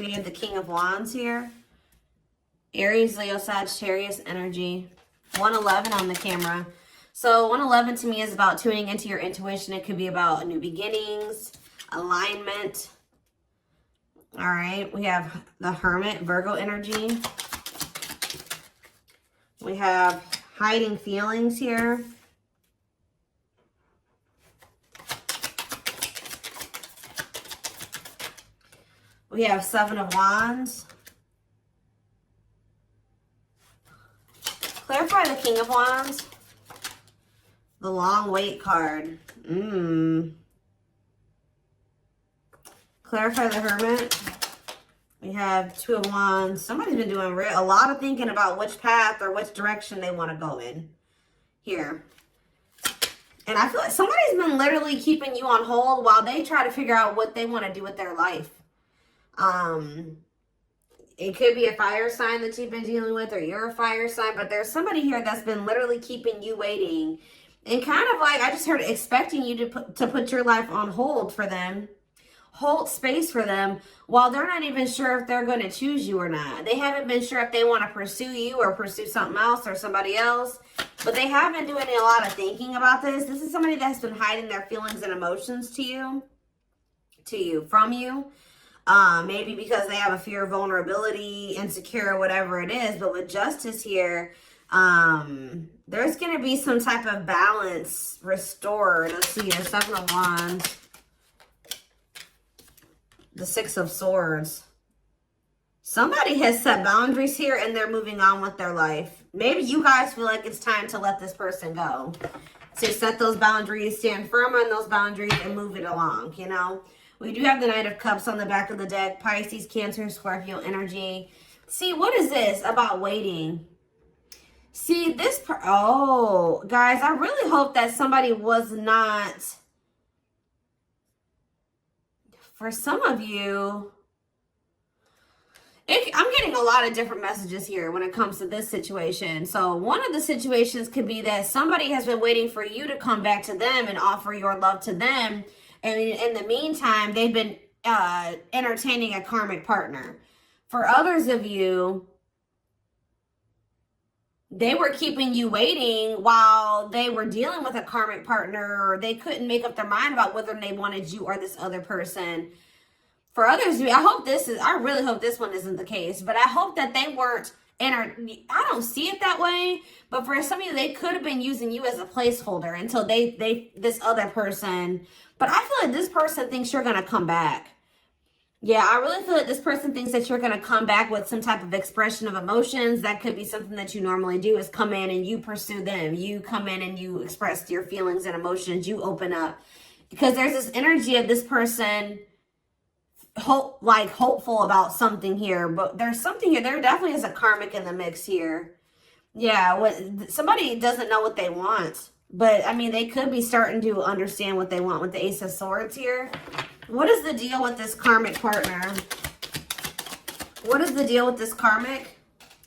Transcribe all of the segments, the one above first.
We have the King of Wands here. Aries, Leo, Sagittarius energy. 111 on the camera. So 111 to me is about tuning into your intuition. It could be about new beginnings, alignment. All right. We have the Hermit, Virgo energy. We have hiding feelings here. We have Seven of Wands. Clarify the King of Wands. The Long Wait card. Clarify the Hermit. We have Two of Wands. Somebody's been doing a lot of thinking about which path or which direction they want to go in here. And I feel like somebody's been literally keeping you on hold while they try to figure out what they want to do with their life. It could be a fire sign that you've been dealing with, or you're a fire sign, but there's somebody here that's been literally keeping you waiting and kind of like, I just heard, expecting you to put your life on hold for them, hold space for them, while they're not even sure if they're going to choose you or not. They haven't been sure if they want to pursue you or pursue something else or somebody else, but they have been doing a lot of thinking about this. This is somebody that's been hiding their feelings and emotions from you. Maybe because they have a fear of vulnerability, insecure, whatever it is. But with Justice here, there's going to be some type of balance restored. Let's see here, Seven of Wands. The Six of Swords. Somebody has set boundaries here and they're moving on with their life. Maybe you guys feel like it's time to let this person go. To set those boundaries, stand firm on those boundaries and move it along, you know. We do have the Knight of Cups on the back of the deck. Pisces, Cancer, Scorpio energy. See, what is this about waiting? See, this... Oh, guys, I really hope that somebody was not... For some of you... I'm getting a lot of different messages here when it comes to this situation. So one of the situations could be that somebody has been waiting for you to come back to them and offer your love to them. And in the meantime, they've been entertaining a karmic partner. For others of you, they were keeping you waiting while they were dealing with a karmic partner, or they couldn't make up their mind about whether they wanted you or this other person. For others of you, I really hope this one isn't the case, but I hope that they weren't I don't see it that way, but for some of you, they could have been using you as a placeholder until this other person. But I feel like this person thinks you're going to come back. Yeah, I really feel like this person thinks that you're going to come back with some type of expression of emotions. That could be something that you normally do, is come in and you pursue them. You come in and you express your feelings and emotions. You open up. Because there's this energy of this person hopeful about something here. But there's something here. There definitely is a karmic in the mix here. Yeah, somebody doesn't know what they want. But, I mean, they could be starting to understand what they want with the Ace of Swords here. What is the deal with this karmic partner? What is the deal with this karmic?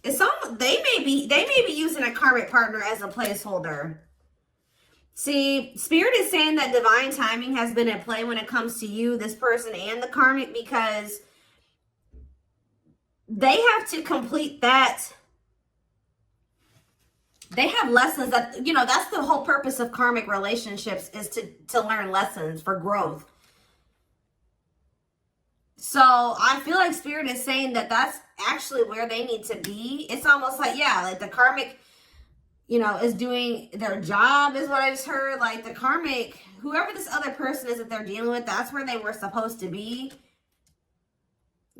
They may be using a karmic partner as a placeholder. See, Spirit is saying that divine timing has been at play when it comes to you, this person, and the karmic, because they have to complete that. They have lessons that, you know, that's the whole purpose of karmic relationships, is to learn lessons for growth. So I feel like Spirit is saying that that's actually where they need to be. It's almost like, yeah, like the karmic, you know, is doing their job, is what I just heard. Like the karmic, whoever this other person is that they're dealing with, that's where they were supposed to be.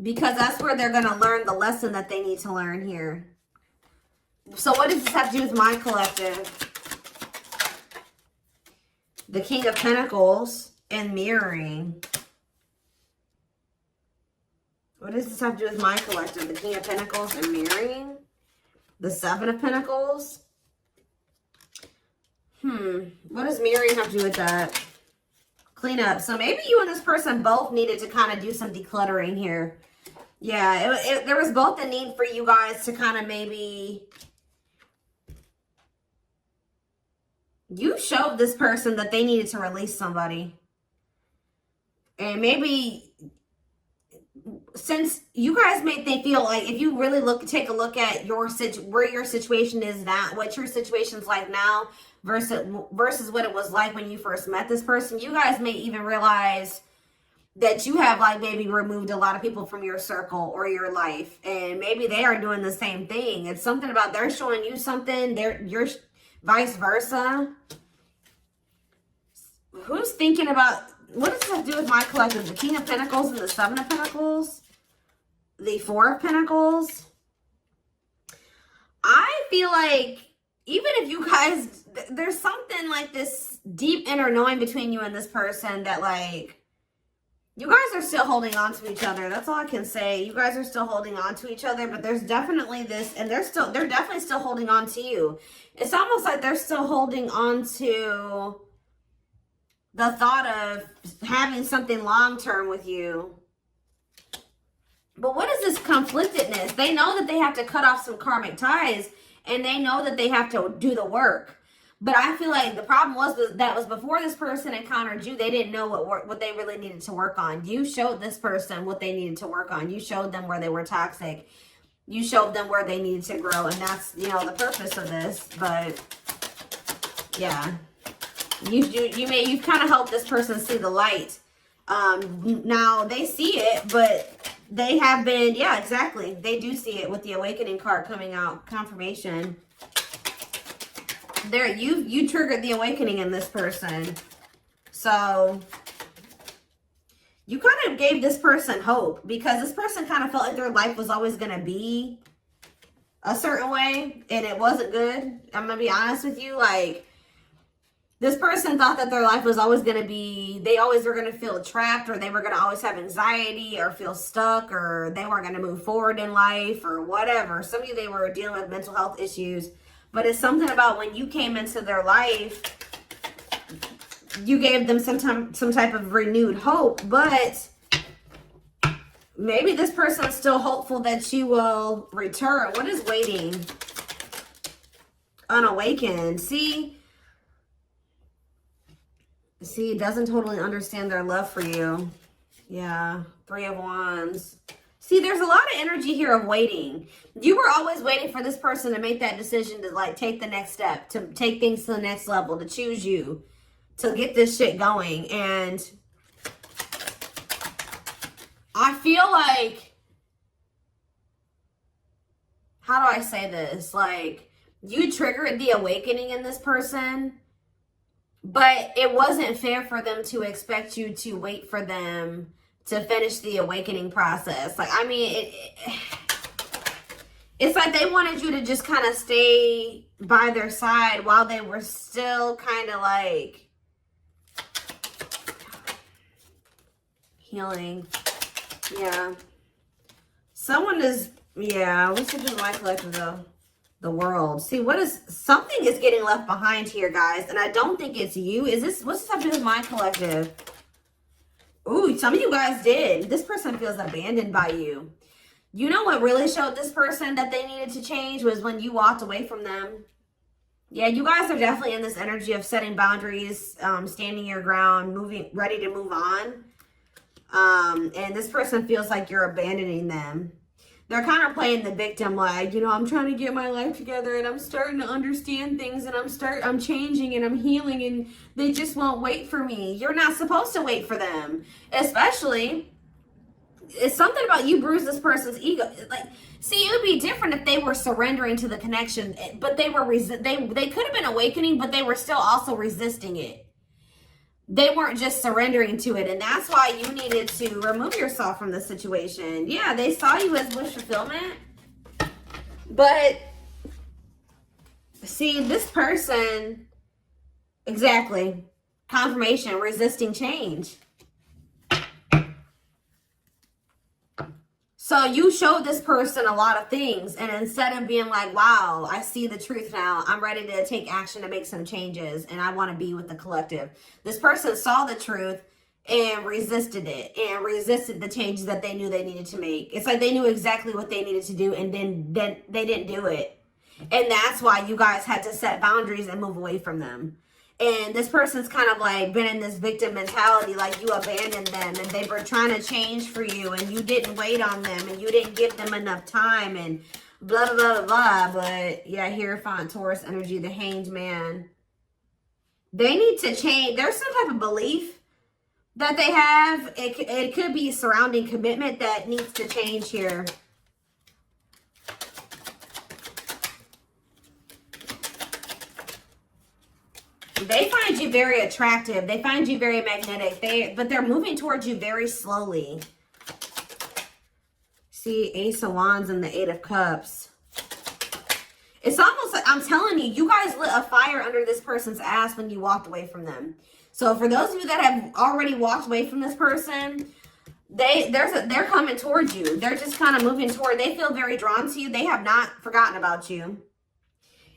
Because that's where they're going to learn the lesson that they need to learn here. So what does this have to do with my collective? The King of Pentacles and mirroring. What does this have to do with my collective? The King of Pentacles and mirroring. The Seven of Pentacles. What does mirroring have to do with that? Clean up. So maybe you and this person both needed to kind of do some decluttering here. Yeah, there was both a need for you guys to kind of maybe... You showed this person that they needed to release somebody. And maybe since you guys made they feel like, if you really take a look at where your situation is now, what your situation's like now versus what it was like when you first met this person, you guys may even realize that you have like maybe removed a lot of people from your circle or your life, and maybe they are doing the same thing. It's something about they're showing you something, you're vice versa. Who's thinking about, what does this have to do with my collective? The King of Pentacles and the Seven of Pentacles, the Four of Pentacles. I feel like even if you guys, there's something like this deep inner knowing between you and this person that like, you guys are still holding on to each other. That's all I can say. You guys are still holding on to each other, but there's definitely this, and they're definitely still holding on to you. It's almost like they're still holding on to the thought of having something long-term with you. But what is this conflictedness? They know that they have to cut off some karmic ties, and they know that they have to do the work. But I feel like the problem was before this person encountered you, they didn't know what they really needed to work on. You showed this person what they needed to work on. You showed them where they were toxic. You showed them where they needed to grow, and that's, you know, the purpose of this. But yeah, you've kind of helped this person see the light. Now they see it, but they have been, yeah, exactly. They do see it with the Awakening card coming out, confirmation. There, you triggered the awakening in this person. So you kind of gave this person hope, because this person kind of felt like their life was always going to be a certain way, and it wasn't good. I'm going to be honest with you. Like, this person thought that their life was always going to be, they always were going to feel trapped, or they were going to always have anxiety or feel stuck, or they weren't going to move forward in life or whatever. Some of you, they were dealing with mental health issues. But it's something about when you came into their life, you gave them some type of renewed hope. But maybe this person is still hopeful that you will return. What is waiting? Unawakened. See, doesn't totally understand their love for you. Yeah, Three of Wands. See, there's a lot of energy here of waiting. You were always waiting for this person to make that decision to like take the next step, to take things to the next level, to choose you, to get this shit going. And I feel like, how do I say this? Like, you triggered the awakening in this person, but it wasn't fair for them to expect you to wait for them to finish the awakening process. Like, I mean, it's like they wanted you to just kind of stay by their side while they were still kind of like healing. Yeah. Someone is, yeah, what's it in my collective though? The World. See, something is getting left behind here, guys, and I don't think it's you. What's this have to do with my collective? Ooh, some of you guys did. This person feels abandoned by you. You know what really showed this person that they needed to change was when you walked away from them. Yeah, you guys are definitely in this energy of setting boundaries, standing your ground, ready to move on. And this person feels like you're abandoning them. They're kind of playing the victim, like, you know, I'm trying to get my life together and I'm starting to understand things and I'm changing and I'm healing and they just won't wait for me. You're not supposed to wait for them. Especially, it's something about you bruised this person's ego. Like, see, it would be different if they were surrendering to the connection, but they could have been awakening, but they were still also resisting it. They weren't just surrendering to it, and that's why you needed to remove yourself from the situation. Yeah, they saw you as wish fulfillment, but see, this person, exactly, confirmation, resisting change. So you showed this person a lot of things, and instead of being like, wow, I see the truth now, I'm ready to take action to make some changes, and I want to be with the collective. This person saw the truth and resisted it, and resisted the changes that they knew they needed to make. It's like they knew exactly what they needed to do, and then they didn't do it. And that's why you guys had to set boundaries and move away from them. And this person's kind of like been in this victim mentality, like you abandoned them and they were trying to change for you and you didn't wait on them and you didn't give them enough time and blah, blah, blah, blah. But yeah, Hierophant, Taurus energy, the Hanged Man. They need to change. There's some type of belief that they have. It could be surrounding commitment that needs to change here. They find you very attractive. They find you very magnetic. But they're moving towards you very slowly. See, Ace of Wands and the Eight of Cups. It's almost like, I'm telling you, you guys lit a fire under this person's ass when you walked away from them. So for those of you that have already walked away from this person, they're coming towards you. They're just kind of moving toward. They feel very drawn to you. They have not forgotten about you.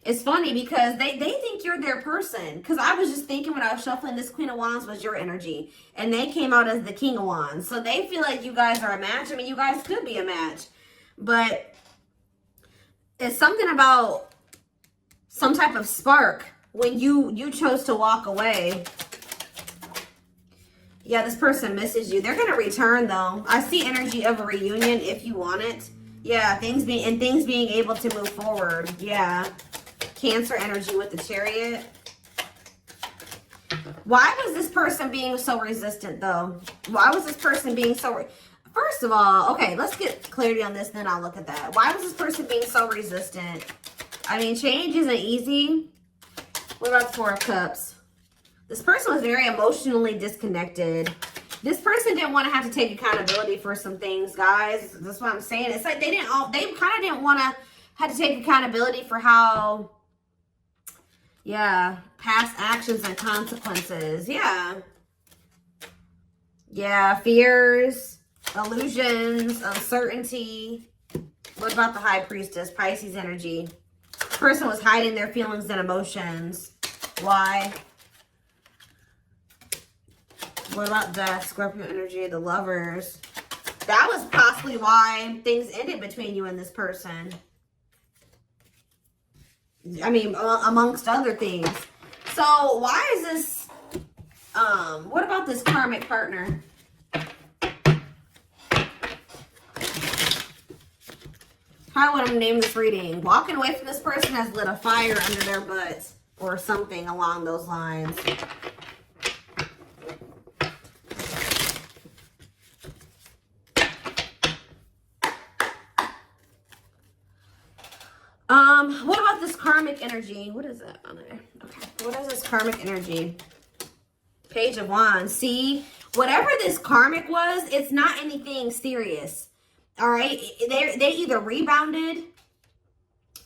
It's funny because they think you're their person. Because I was just thinking when I was shuffling, this Queen of Wands was your energy. And they came out as the King of Wands. So they feel like you guys are a match. I mean, you guys could be a match. But it's something about some type of spark when you chose to walk away. Yeah, this person misses you. They're going to return, though. I see energy of a reunion if you want it. Yeah, things being able to move forward. Yeah. Cancer energy with the Chariot. Why was this person being so resistant, though? Why was this person being so... First of all, okay, let's get clarity on this, then I'll look at that. Why was this person being so resistant? I mean, change isn't easy. What about the Four of Cups? This person was very emotionally disconnected. This person didn't want to have to take accountability for some things, guys. That's what I'm saying. It's like they kind of didn't want to have to take accountability for how... Yeah, past actions and consequences. Yeah. Yeah, fears, illusions, uncertainty. What about the High Priestess? Pisces energy. This person was hiding their feelings and emotions. Why? What about Death? Scorpio energy, the Lovers. That was possibly why things ended between you and this person. I mean, amongst other things. So, why is this, what about this karmic partner? How would I name this reading? Walking away from this person has lit a fire under their butts or something along those lines. What about this karmic energy? What is that on there? Okay. What is this karmic energy? Page of Wands. See, whatever this karmic was, it's not anything serious. All right. They either rebounded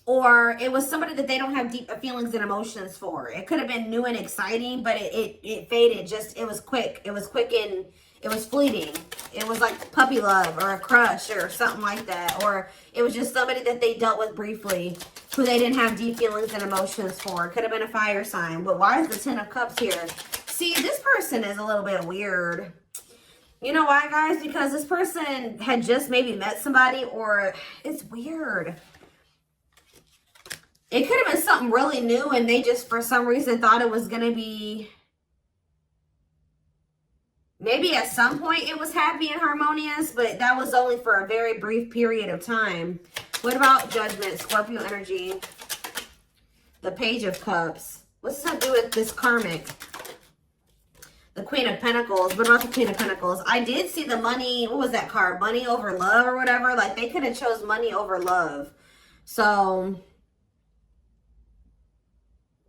or it was somebody that they don't have deep feelings and emotions for. It could have been new and exciting, but it faded. It was quick. It was quick and it was fleeting. It was like puppy love or a crush or something like that. Or it was just somebody that they dealt with briefly who they didn't have deep feelings and emotions for. It could have been a fire sign. But why is the Ten of Cups here? See, this person is a little bit weird. You know why, guys? Because this person had just maybe met somebody, or it's weird. It could have been something really new and they just, for some reason, thought it was going to be... Maybe at some point it was happy and harmonious, but that was only for a very brief period of time. What about Judgment, Scorpio energy? The Page of Cups. What's that do with this karmic? The Queen of Pentacles. What about the Queen of Pentacles? I did see the money. What was that card? Money over love or whatever. Like they could have chose money over love. So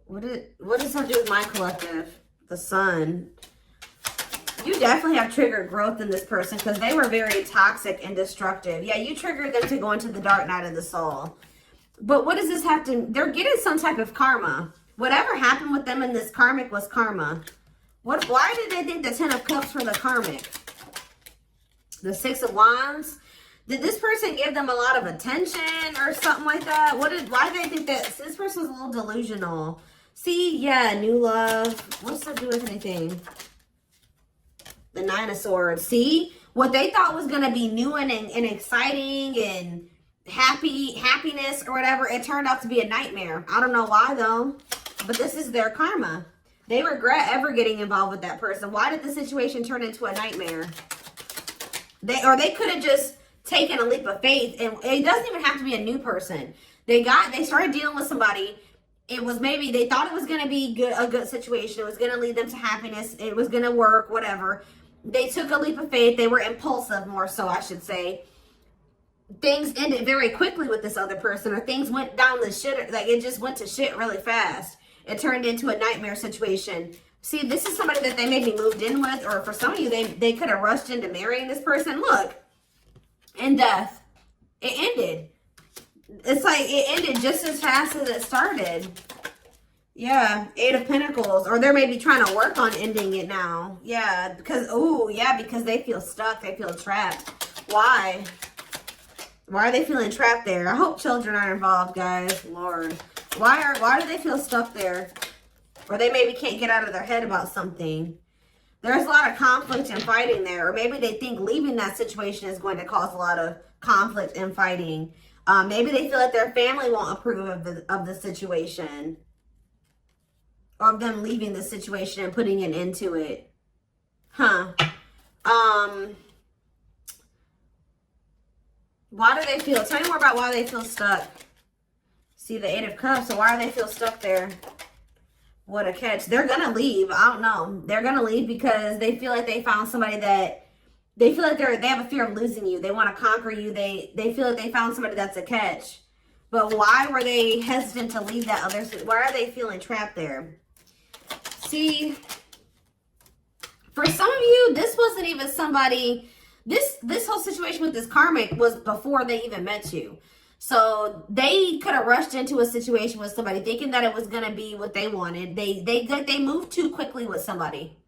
what does that do with my collective? The Sun. You definitely have triggered growth in this person because they were very toxic and destructive. Yeah, you triggered them to go into the dark night of the soul. But what does this have to... They're getting some type of karma. Whatever happened with them in this karmic was karma. Why did they think the Ten of Cups were the karmic? The Six of Wands? Did this person give them a lot of attention or something like that? Why did they think that... This person's a little delusional. See, yeah, new love. What's that do with anything? The Nine of Swords. See, what they thought was going to be new and exciting and happiness or whatever, it turned out to be a nightmare. I don't know why though, but this is their karma. They regret ever getting involved with that person. Why did the situation turn into a nightmare? They could have just taken a leap of faith, and it doesn't even have to be a new person. They started dealing with somebody. It was maybe they thought it was going to be a good situation. It was going to lead them to happiness. It was going to work, whatever. They took a leap of faith. They were impulsive, more so, I should say. Things ended very quickly with this other person, or things went down the shit. Like, it just went to shit really fast. It turned into a nightmare situation. See, this is somebody that they maybe moved in with, or for some of you, they could have rushed into marrying this person. Look, in death, it ended. It's like it ended just as fast as it started. Yeah, 8 of Pentacles. Or they're maybe trying to work on ending it now. Yeah, because, oh, yeah, because they feel stuck. They feel trapped. Why? Why are they feeling trapped there? I hope children are involved, guys. Lord. Why do they feel stuck there? Or they maybe can't get out of their head about something. There's a lot of conflict and fighting there. Or maybe they think leaving that situation is going to cause a lot of conflict and fighting. Maybe they feel like their family won't approve of the situation. Or of them leaving the situation and putting an end to it. Huh. Why do they feel? Tell me more about why they feel stuck. See the 8 of Cups. So why do they feel stuck there? What a catch. They're going to leave. I don't know. They're going to leave because they feel like they found somebody that they feel like they have a fear of losing you. They want to conquer you. They feel like they found somebody that's a catch. But why were they hesitant to leave that other? Why are they feeling trapped there? See, for some of you, this wasn't even somebody. This whole situation with this karmic was before they even met you. So they could have rushed into a situation with somebody thinking that it was going to be what they wanted. They moved too quickly with somebody.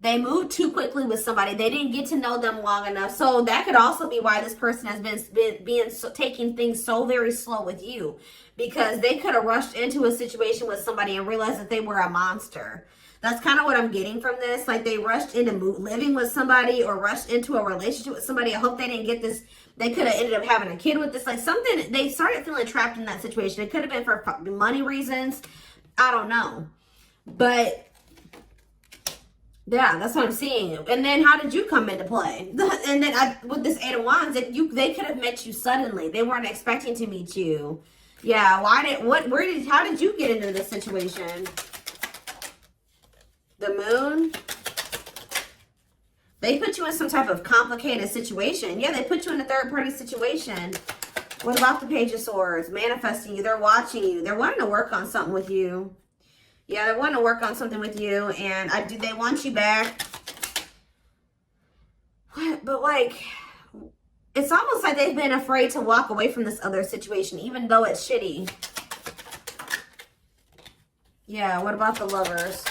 They moved too quickly with somebody. They didn't get to know them long enough. So that could also be why this person has been taking things so very slow with you. Because they could have rushed into a situation with somebody and realized that they were a monster. That's kind of what I'm getting from this. Like they rushed into living with somebody or rushed into a relationship with somebody. I hope they didn't get this. They could have ended up having a kid with this. Like something, they started feeling trapped in that situation. It could have been for money reasons. I don't know. But yeah, that's what I'm seeing. And then how did you come into play? And then with this 8 of Wands, they could have met you suddenly. They weren't expecting to meet you. Yeah, how did you get into this situation? The Moon. They put you in some type of complicated situation. Yeah, they put you in a third-party situation. What about the Page of Swords? Manifesting you. They're watching you. They're wanting to work on something with you. Yeah, they're wanting to work on something with you. And they want you back. But like, it's almost like they've been afraid to walk away from this other situation, even though it's shitty. Yeah, what about the Lovers?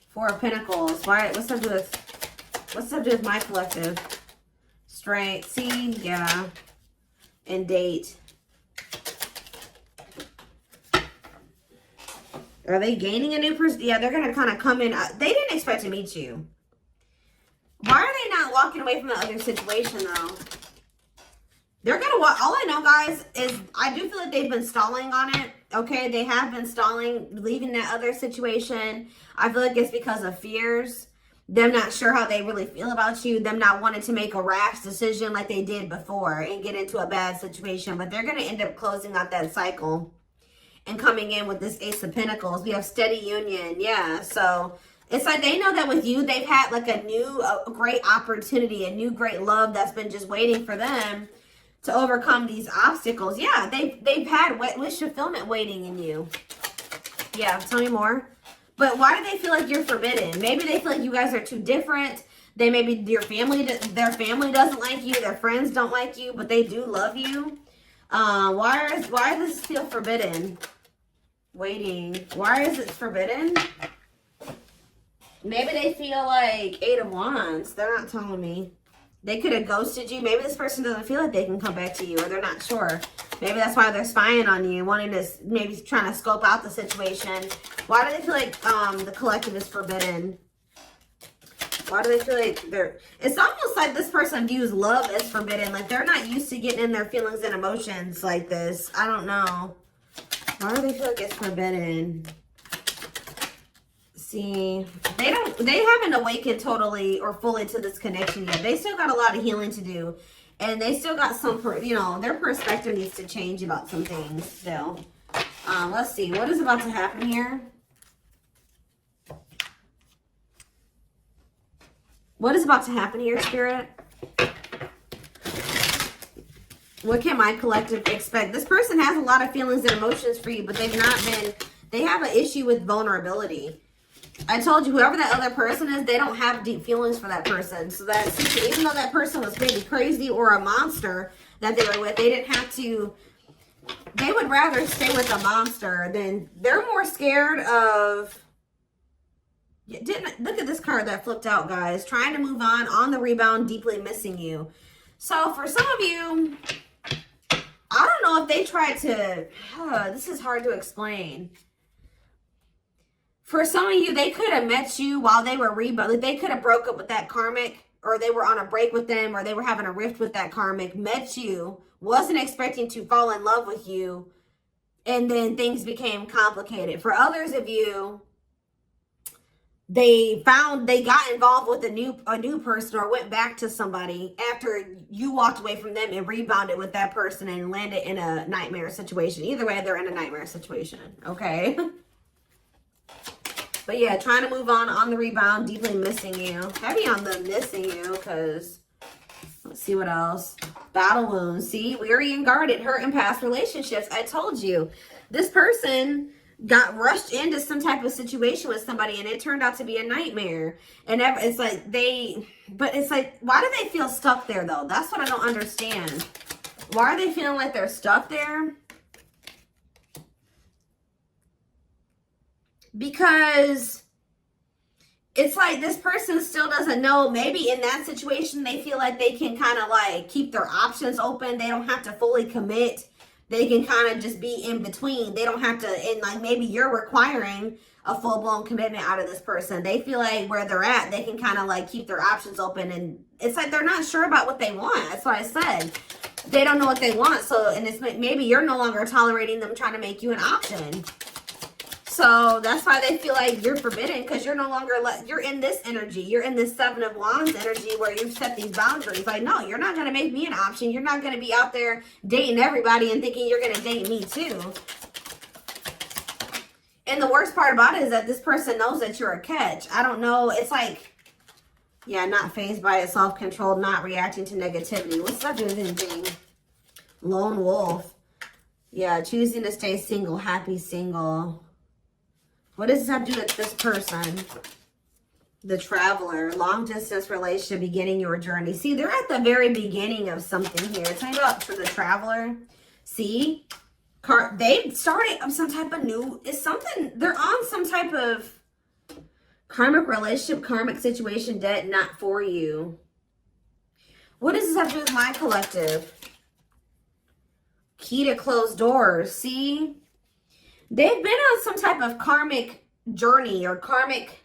4 of Pentacles. What's that do with my collective? Strength. See? Yeah. And date. Are they gaining a new person? Yeah, they're going to kind of come in. They didn't expect to meet you. Why are they not walking away from the other situation, though? They're going to walk. All I know, guys, is I do feel like they've been stalling on it. Okay, they have been stalling, leaving that other situation. I feel like it's because of fears. Them not sure how they really feel about you. Them not wanting to make a rash decision like they did before and get into a bad situation. But they're going to end up closing out that cycle and coming in with this Ace of Pentacles. We have steady union. Yeah, so it's like they know that with you, they've had like a new great opportunity, a new great love that's been just waiting for them to overcome these obstacles. Yeah, they've had wish fulfillment waiting in you. Yeah, tell me more. But why do they feel like you're forbidden? Maybe they feel like you guys are too different. Maybe their family doesn't like you. Their friends don't like you, but they do love you. Why does this feel forbidden? Waiting. Why is it forbidden? Maybe they feel like 8 of Wands. They're not telling me. They could have ghosted you. Maybe this person doesn't feel like they can come back to you, or they're not sure. Maybe that's why they're spying on you, wanting to, maybe trying to scope out the situation. Why do they feel like the collective is forbidden? Why do they feel like it's almost like this person views love as forbidden. Like they're not used to getting in their feelings and emotions like this. I don't know. Why do they feel like it's forbidden? See, they haven't awakened totally or fully to this connection yet. They still got a lot of healing to do. And they still got some, you know, their perspective needs to change about some things still. Let's see. What is about to happen here? What is about to happen here, Spirit? What can my collective expect? This person has a lot of feelings and emotions for you, but they've not been, they have an issue with vulnerability. I told you, whoever that other person is, they don't have deep feelings for that person. So that, even though that person was maybe crazy or a monster that they were with, they didn't have to, they would rather stay with a monster than, they're more scared of, look at this card that flipped out, guys. Trying to move on the rebound, deeply missing you. So for some of you, I don't know if they tried to, this is hard to explain. For some of you, they could have met you while they were rebound. They could have broke up with that karmic, or they were on a break with them, or they were having a rift with that karmic, met you, wasn't expecting to fall in love with you, and then things became complicated. For others of you, they got involved with a new person or went back to somebody after you walked away from them and rebounded with that person and landed in a nightmare situation. Either way, they're in a nightmare situation, okay? But yeah, trying to move on the rebound, deeply missing you. Heavy on the missing you, because let's see what else. Battle wounds. See, weary and guarded, hurt in past relationships. I told you, this person got rushed into some type of situation with somebody and it turned out to be a nightmare. And it's like but it's like, why do they feel stuck there though? That's what I don't understand. Why are they feeling like they're stuck there? Because it's like this person still doesn't know. Maybe in that situation, they feel like they can kind of like keep their options open. They don't have to fully commit. They can kind of just be in between. They don't have to, and like maybe you're requiring a full-blown commitment out of this person. They feel like where they're at, they can kind of like keep their options open. And it's like they're not sure about what they want. That's what I said. They don't know what they want. So, and it's maybe you're no longer tolerating them trying to make you an option. So that's why they feel like you're forbidden, because you're no longer, you're in this energy. You're in this Seven of Wands energy where you've set these boundaries. Like, no, you're not going to make me an option. You're not going to be out there dating everybody and thinking you're going to date me too. And the worst part about it is that this person knows that you're a catch. I don't know. It's like, yeah, not fazed by it, self-controlled, not reacting to negativity. What's that doing with anything? Lone wolf. Yeah, choosing to stay single, happy single. What does this have to do with this person? The traveler, long distance relationship, beginning your journey. See, they're at the very beginning of something here. Tell me about for the traveler. See, they started some type of new, it's something, they're on some type of karmic relationship, karmic situation, debt not for you. What does this have to do with my collective? Key to closed doors. See, they've been on some type of karmic journey or karmic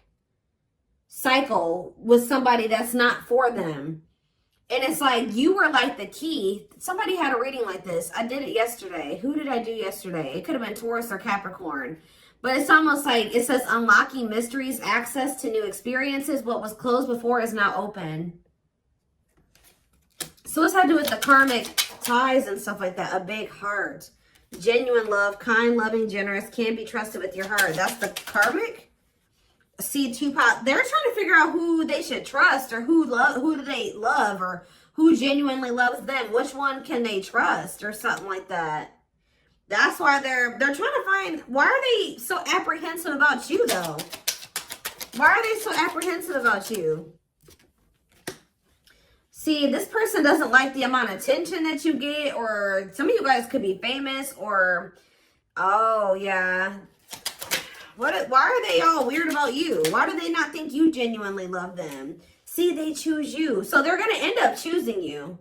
cycle with somebody that's not for them. And it's like you were like the key. Somebody had a reading like this. I did it yesterday. Who did I do yesterday? It could have been Taurus or Capricorn. But it's almost like it says unlocking mysteries, access to new experiences. What was closed before is now open. So what's that to do with the karmic ties and stuff like that? A big heart. Genuine love, kind, loving, generous, can be trusted with your heart. That's the karmic. See, two pot. They're trying to figure out who they should trust, or who do they love, or who genuinely loves them. Which one can they trust, or something like that. That's why they're trying to find. Why are they so apprehensive about you though? Why are they so apprehensive about you? See, this person doesn't like the amount of attention that you get, or some of you guys could be famous, or, oh, yeah. Why are they all weird about you? Why do they not think you genuinely love them? See, they choose you. So they're going to end up choosing you.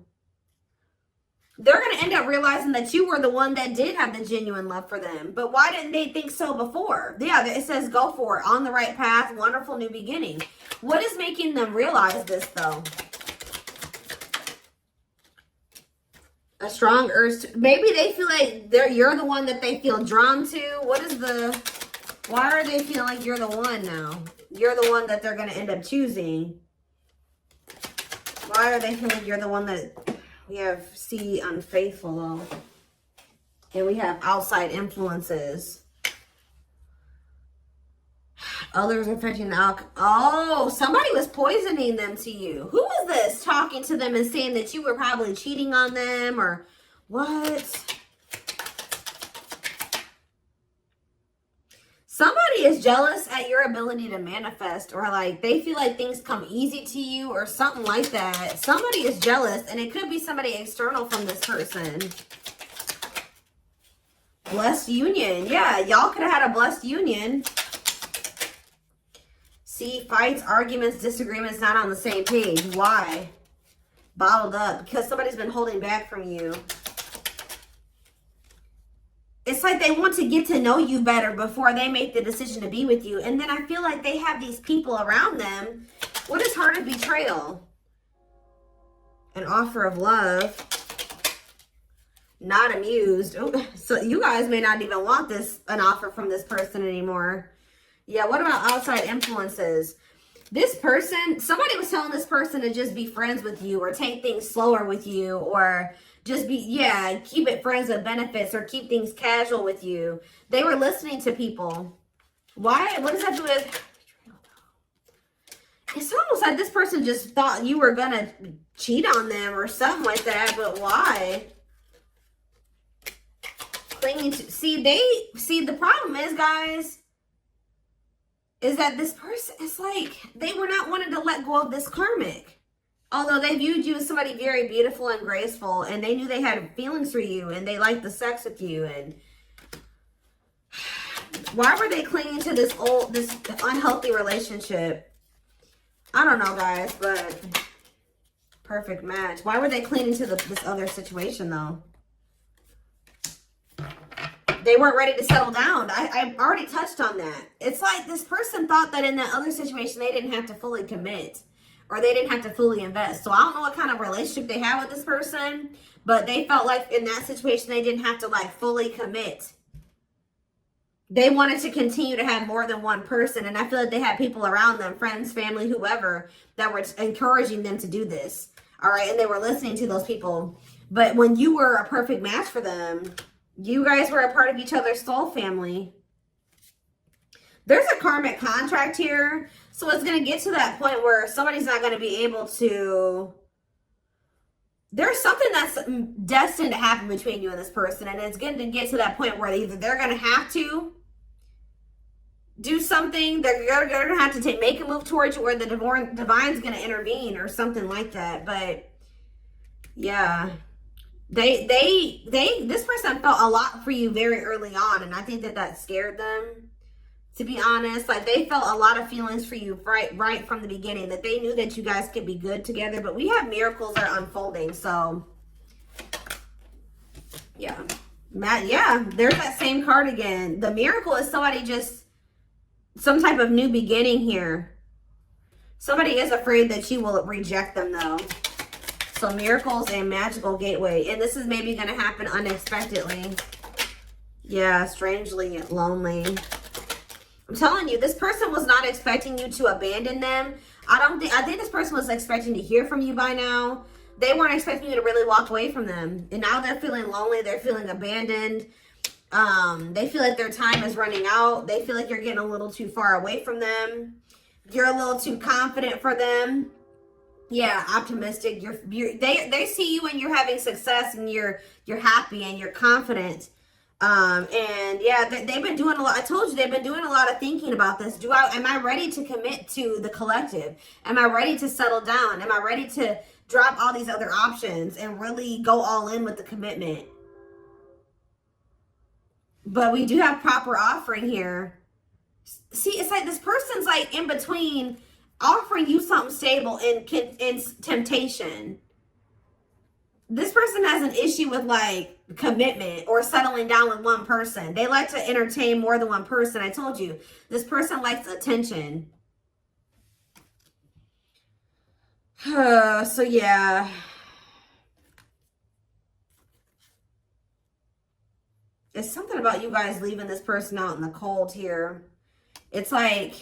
They're going to end up realizing that you were the one that did have the genuine love for them. But why didn't they think so before? Yeah, it says go for it. On the right path, wonderful new beginning. What is making them realize this, though? A strong urge to, maybe they feel like you're the one that they feel drawn to. What is the Why are they feeling like you're the one now? You're the one that they're going to end up choosing. Why are they feeling like you're the one that... We have C, unfaithful, though. And we have outside influences. Others affecting alcohol. Oh, somebody was poisoning them to you. Who was this talking to them and saying that you were probably cheating on them or what? Somebody is jealous at your ability to manifest, or like they feel like things come easy to you or something like that. Somebody is jealous, and it could be somebody external from this person. Blessed union. Yeah, y'all could have had a blessed union. See, fights, arguments, disagreements, not on the same page. Why? Bottled up. Because somebody's been holding back from you. It's like they want to get to know you better before they make the decision to be with you. And then I feel like they have these people around them. What is heart of betrayal? An offer of love. Not amused. Oh, so you guys may not even want an offer from this person anymore. Yeah, what about outside influences? This person, somebody was telling this person to just be friends with you or take things slower with you or just be, yeah, keep it friends with benefits or keep things casual with you. They were listening to people. Why? What does that do with... It's almost like this person just thought you were going to cheat on them or something like that, but why? Clinging to... See, the problem is, guys, is that this person, it's like they were not wanting to let go of this karmic. Although they viewed you as somebody very beautiful and graceful, and they knew they had feelings for you, and they liked the sex with you, and why were they clinging to this unhealthy relationship? I don't know, guys, but perfect match. Why were they clinging to this other situation, though? They weren't ready to settle down. I already touched on that. It's like this person thought that in that other situation, they didn't have to fully commit. Or they didn't have to fully invest. So I don't know what kind of relationship they have with this person. But they felt like in that situation, they didn't have to like fully commit. They wanted to continue to have more than one person. And I feel like they had people around them, friends, family, whoever, that were encouraging them to do this. All right. And they were listening to those people. But when you were a perfect match for them, you guys were a part of each other's soul family. There's a karmic contract here. So it's going to get to that point where somebody's not going to be able to... There's something that's destined to happen between you and this person. And it's going to get to that point where either they're going to have to do something. They're going to have to make a move towards you, or the divine's going to intervene or something like that. But yeah, this person felt a lot for you very early on. And I think that scared them. To be honest, like they felt a lot of feelings for you right from the beginning, that they knew that you guys could be good together. But we have miracles that are unfolding. So, yeah. There's that same card again. The miracle is somebody just, some type of new beginning here. Somebody is afraid that you will reject them though. So miracles and magical gateway. And this is maybe going to happen unexpectedly. Yeah, strangely lonely. I'm telling you, this person was not expecting you to abandon them. I think this person was expecting to hear from you by now. They weren't expecting you to really walk away from them. And now they're feeling lonely. They're feeling abandoned. They feel like their time is running out. They feel like you're getting a little too far away from them. You're a little too confident for them. Yeah, optimistic. They see you when you're having success and you're happy and you're confident. And yeah, they've been doing a lot. I told you they've been doing a lot of thinking about this. Am I ready to commit to the collective? Am I ready to settle down? Am I ready to drop all these other options and really go all in with the commitment? But we do have proper offering here. See, it's like this person's like in between offering you something stable and temptation. This person has an issue with like commitment or settling down with one person. They like to entertain more than one person. I told you, this person likes attention. So yeah. It's something about you guys leaving this person out in the cold here. it's like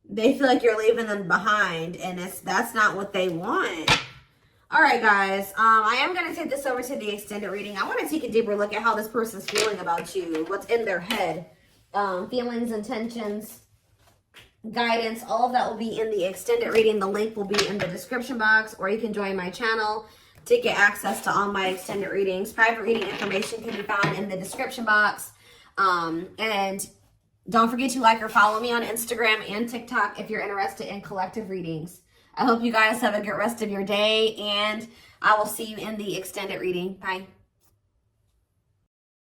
they feel like you're leaving them behind, and that's not what they want. All right, guys. I am going to take this over to the extended reading. I want to take a deeper look at how this person's feeling about you, what's in their head, feelings, intentions, guidance. All of that will be in the extended reading. The link will be in the description box, or you can join my channel to get access to all my extended readings. Private reading information can be found in the description box. And don't forget to like or follow me on Instagram and TikTok if you're interested in collective readings. I hope you guys have a good rest of your day, and I will see you in the extended reading. Bye.